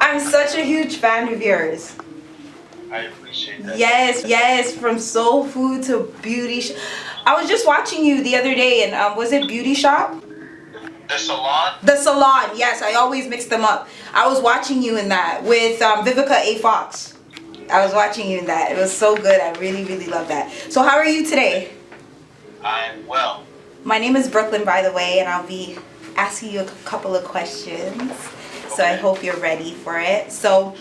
I'm such a huge fan of yours. I appreciate that. Yes, from soul food to beauty. I was just watching you the other day, and was it Beauty Shop? The salon? The Salon. Yes, I always mix them up. I was watching you in that with Vivica A. Fox. I was watching you in that. It was so good. I really, really love that. So, how are you today? I'm well. My name is Brooklyn, by the way, and I'll be asking you a couple of questions. So I hope you're ready for it. So,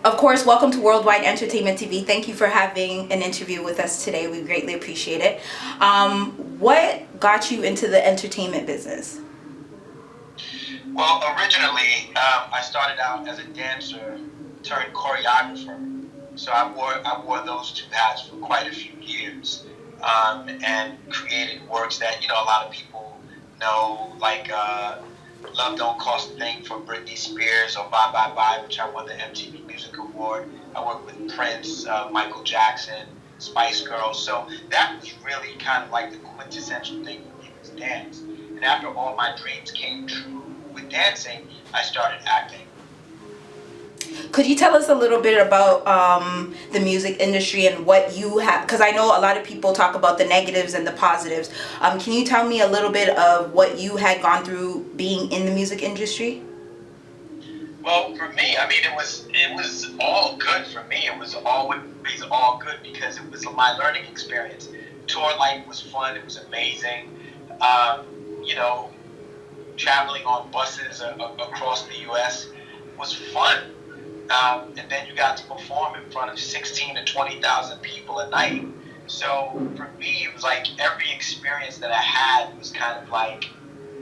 of course, welcome to Worldwide Entertainment TV. Thank you for having an interview with us today. We greatly appreciate it. What got you into the entertainment business? Well, originally, I started out as a dancer turned choreographer. So I wore those two hats for quite a few years, and created works that a lot of people know, like "Love Don't Cost a Thing" for Britney Spears, or "Bye Bye Bye," which I won the MTV Music Award. I worked with Prince, Michael Jackson, Spice Girls. So that was really kind of like the quintessential thing for me, was dance. And after all my dreams came true with dancing, I started acting. Could you tell us a little bit about the music industry and what you have? Because I know a lot of people talk about the negatives and the positives. Can you tell me a little bit of what you had gone through being in the music industry? Well, for me, I mean, it was all good for me. It was always all good because it was my learning experience. Tour life was fun. It was amazing. You know, traveling on buses across the U.S. was fun. And then you got to perform in front of 16 to 20,000 people a night. So for me, it was like every experience that I had was kind of like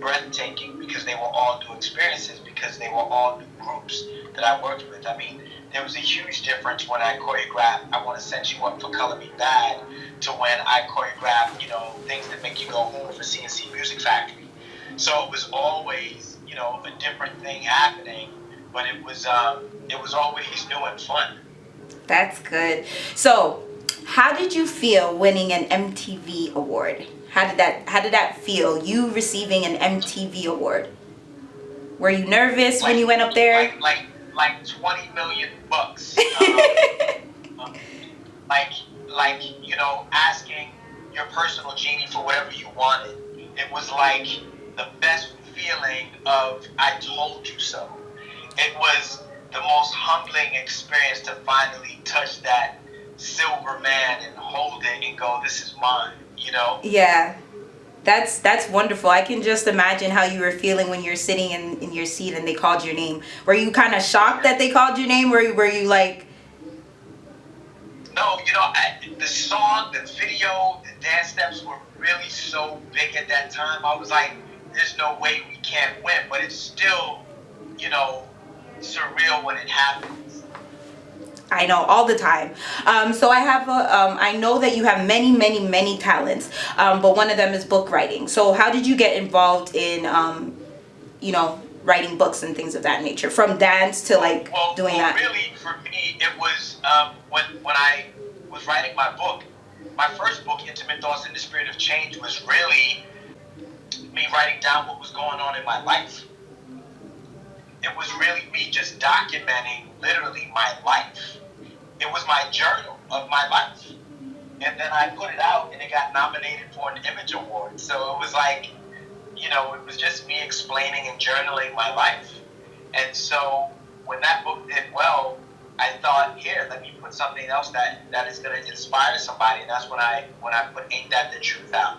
breathtaking, because they were all new experiences, because they were all new groups that I worked with. I mean, there was a huge difference when I choreographed "I Want to Set You Up for Color Me Bad" to when I choreographed, Things That Make You Go Home for CNC Music Factory. So it was always, a different thing happening, but it was always new and fun. That's good. So, how did you feel winning an MTV award? How did that feel? You receiving an MTV award? Were you nervous when you went up there? Like $20 million. Asking your personal genie for whatever you wanted. It was like the best feeling of "I told you so." It was the most humbling experience to finally touch that silver man and hold it and go, "This is mine," Yeah. That's wonderful. I can just imagine how you were feeling when you're sitting in your seat and they called your name. Were you kind of shocked that they called your name? Were you like... No, the song, the video, the dance steps were really so big at that time. I was like, there's no way we can't win, but it's still, surreal when it happens. I know, all the time. So I know that you have many, many, many talents, but one of them is book writing. So how did you get involved in, writing books and things of that nature, from dance to doing that? Really, for me, it was when I was writing my book. My first book, Intimate Thoughts in the Spirit of Change, was really me writing down what was going on in my life. It was really me just documenting literally my life. It was my journal of my life. And then I put it out and it got nominated for an Image Award. So it was like, it was just me explaining and journaling my life. And so when that book did well, I thought, here, let me put something else that is going to inspire somebody. And that's when I put "Ain't That the Truth" out.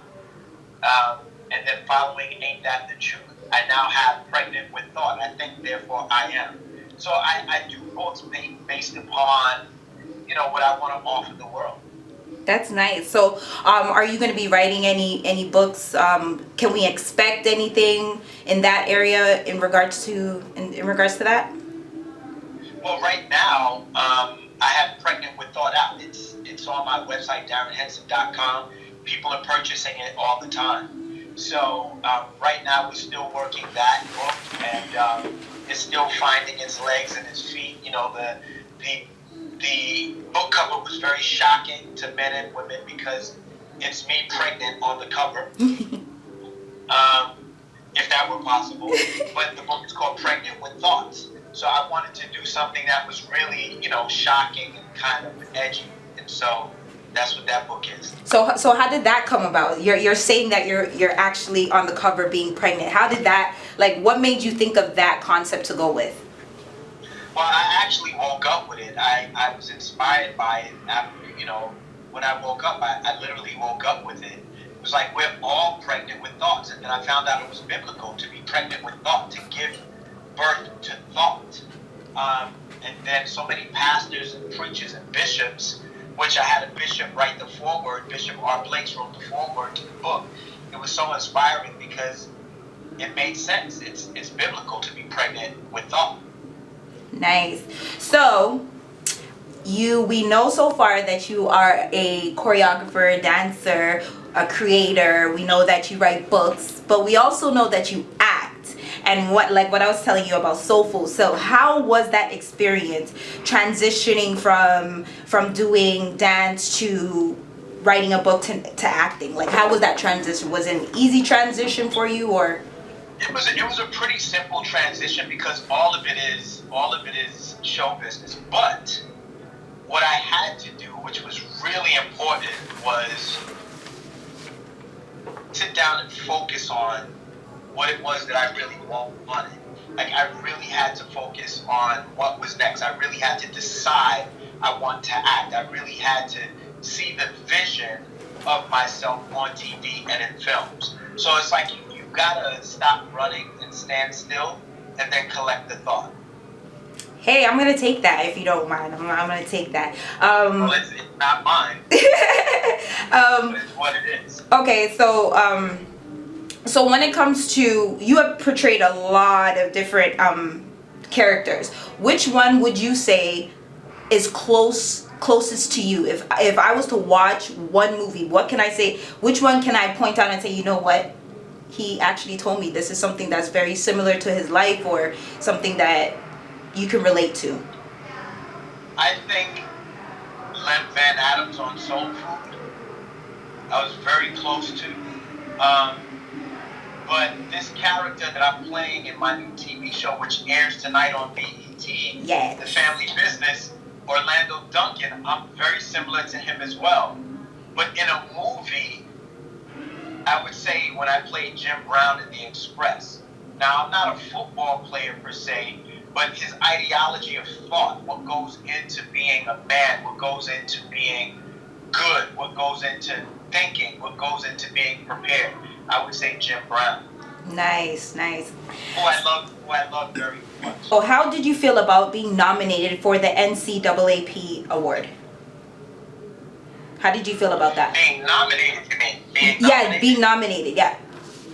And then following "Ain't That the Truth," I now have "Pregnant with Thought." I think, therefore I am. So I do books based upon, what I want to offer the world. That's nice. So, are you going to be writing any books? Can we expect anything in that area in regards to that? Well, right now, I have "Pregnant with Thought" out. It's on my website, DarrinHenson.com. People are purchasing it all the time. So right now, we're still working that book, and it's still finding its legs and its feet. The book cover was very shocking to men and women because it's me pregnant on the cover. If that were possible. But the book is called Pregnant with Thoughts. So I wanted to do something that was really, shocking and kind of edgy. And so that's what that book is. So how did that come about? You're saying that you're actually on the cover being pregnant. How did that, like, what made you think of that concept to go with? Well, I actually woke up with it. I was inspired by it after, when I woke up, I literally woke up with it. It was like we're all pregnant with thoughts. And then I found out it was biblical to be pregnant with thought, to give birth to thought. And then so many pastors and preachers and bishops, which I had a bishop write the foreword, Bishop R. Blakes wrote the foreword to the book. It was so inspiring because it made sense. It's biblical to be pregnant with thought. Nice. So we know so far that you are a choreographer, dancer, a creator. We know that you write books, but we also know that you act. And what I was telling you about Soulful. So how was that experience transitioning from doing dance to writing a book to acting? Like, how was that transition? Was it an easy transition for you, or? It was a pretty simple transition because all of it is show business. But what I had to do, which was really important, was sit down and focus on what it was that I really wanted. Like, I really had to focus on what was next. I really had to decide I want to act. I really had to see the vision of myself on TV and in films. So it's like you gotta stop running and stand still and then collect the thought. Hey, I'm gonna take that if you don't mind. I'm gonna take that. Well, it's not mine. But it's what it is. Okay, so when it comes to, you have portrayed a lot of different characters. Which one would you say is closest to you? If I was to watch one movie, what can I say? Which one can I point out and say, you know what? He actually told me this is something that's very similar to his life, or something that you can relate to. I think Len Van Adams on Soul Food, I was very close to. But this character that I'm playing in my new TV show, which airs tonight on BET, Yes. The Family Business, Orlando Duncan, I'm very similar to him as well. But in a movie, I would say when I played Jim Brown in The Express. Now, I'm not a football player per se, but his ideology of thought, what goes into being a man, what goes into being good, what goes into thinking, what goes into being prepared, I would say Jim Brown. Nice. Who I love very much. Oh, how did you feel about being nominated for the NCAAP award? How did you feel about that? Being nominated, you mean? Yeah, being nominated, yeah.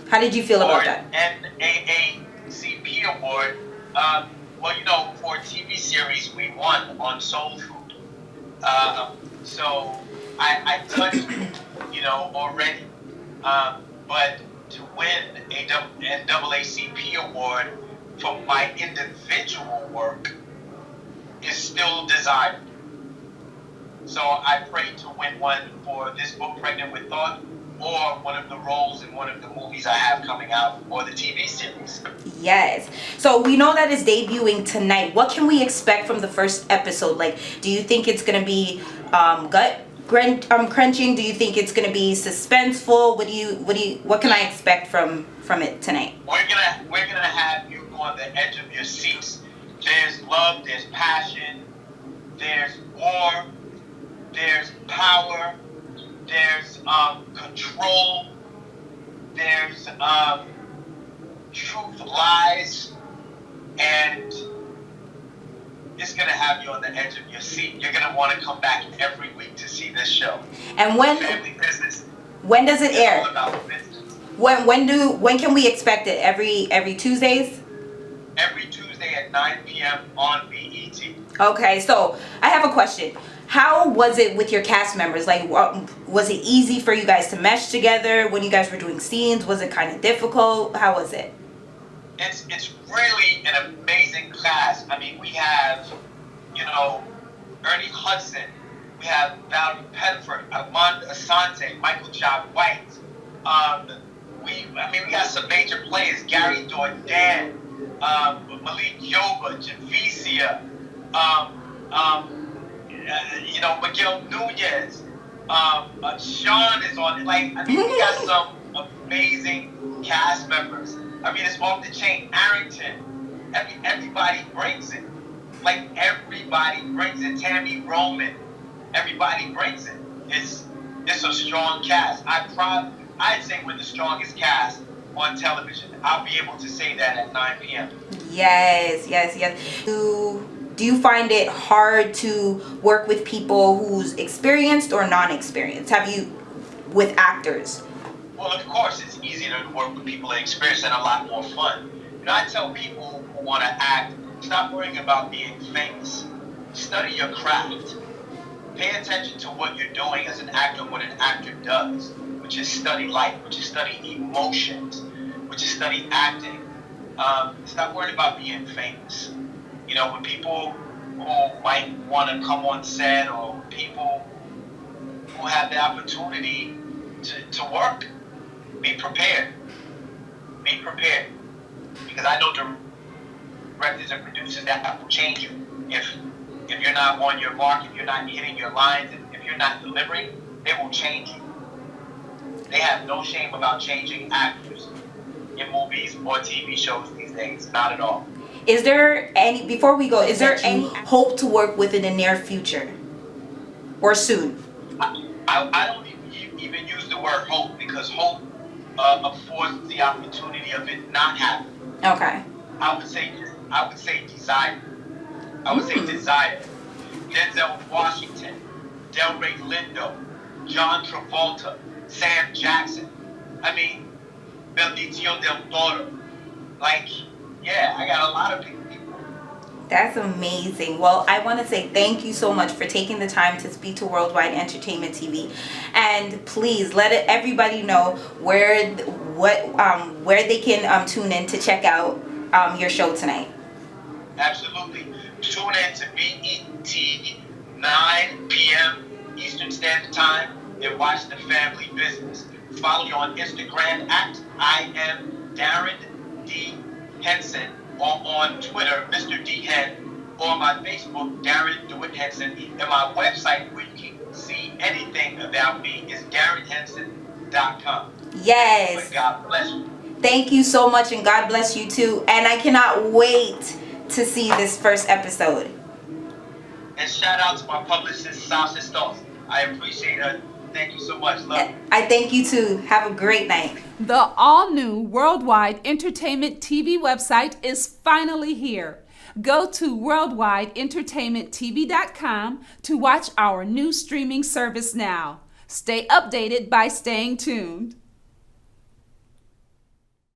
How did you feel about that? NAACP award, well, for a TV series, we won on Soul Food. So I touched, already. But to win a NAACP award for my individual work is still desired. So I pray to win one for this book, Pregnant with Thought, or one of the roles in one of the movies I have coming out, or the TV series. Yes. So we know that it's debuting tonight. What can we expect from the first episode? Like, do you think it's gonna be crunching? Do you think it's gonna be suspenseful? What can I expect from it tonight? We're gonna have you on the edge of your seats. There's love, there's passion, there's war, there's power, there's control, there's truth, lies, and it's going to have you on the edge of your seat. You're going to want to come back every week to see this show. And Family Business. When does it air? All about business. When can we expect it? Every Tuesdays? Every Tuesday at 9 p.m. on BET. Okay, so I have a question. How was it with your cast members? Like, was it easy for you guys to mesh together when you guys were doing scenes? Was it kind of difficult? How was it? It's really an amazing cast. I mean, we have, Ernie Hudson. We have Valerie Pettiford, Armand Asante, Michael J. White, we got some major players: Gary Dordan, Malik Yoba, Javicia, Miguel Nunez, Sean is on it. Like, I mean, we got some amazing cast members. I mean, it's off the chain. Arrington, everybody brings it. Like, everybody brings it. Tammy Roman, everybody brings it. It's a strong cast. I'd say we're the strongest cast on television. I'll be able to say that at 9 p.m. Yes. Do you find it hard to work with people who's experienced or non-experienced? Have you, with actors? Well, of course, it's easier to work with people that experience and a lot more fun. I tell people who want to act, stop worrying about being famous. Study your craft. Pay attention to what you're doing as an actor, what an actor does, which is study life, which is study emotions, which is study acting. Stop worrying about being famous. When people who might want to come on set, or people who have the opportunity to work, be prepared. Be prepared. Because I know directors and producers that will change you. If you're not on your mark, if you're not hitting your lines, if you're not delivering, they will change you. They have no shame about changing actors in movies or TV shows these days. Not at all. Is there any, before we go, is there any hope to work with in the near future? Or soon? I don't even use the word hope, because hope affords the opportunity of it not happening. Okay. I would say desire. I would say desire. Denzel Washington, Delray Lindo, John Travolta, Sam Jackson. I mean, Benicio del Toro. Like, yeah, I got a lot of people. That's amazing. Well, I want to say thank you so much for taking the time to speak to Worldwide Entertainment TV, and please let everybody know where they can tune in to check out your show tonight. Absolutely. Tune in to BET 9 p.m. Eastern Standard Time and watch The Family Business. Follow me on Instagram at I am Darrin D. Henson, or on Twitter, Mr. D. Hen, or on my Facebook, Darrin DeWitt Henson, and my website where you can see anything about me is DarrinHenson.com. Yes. God bless you. Thank you so much, and God bless you too. And I cannot wait to see this first episode. And shout out to my publicist, Sasha Stoltz. I appreciate her. Thank you so much. Love you. I thank you too. Have a great night. The all-new Worldwide Entertainment TV website is finally here. Go to worldwideentertainmenttv.com to watch our new streaming service now. Stay updated by staying tuned.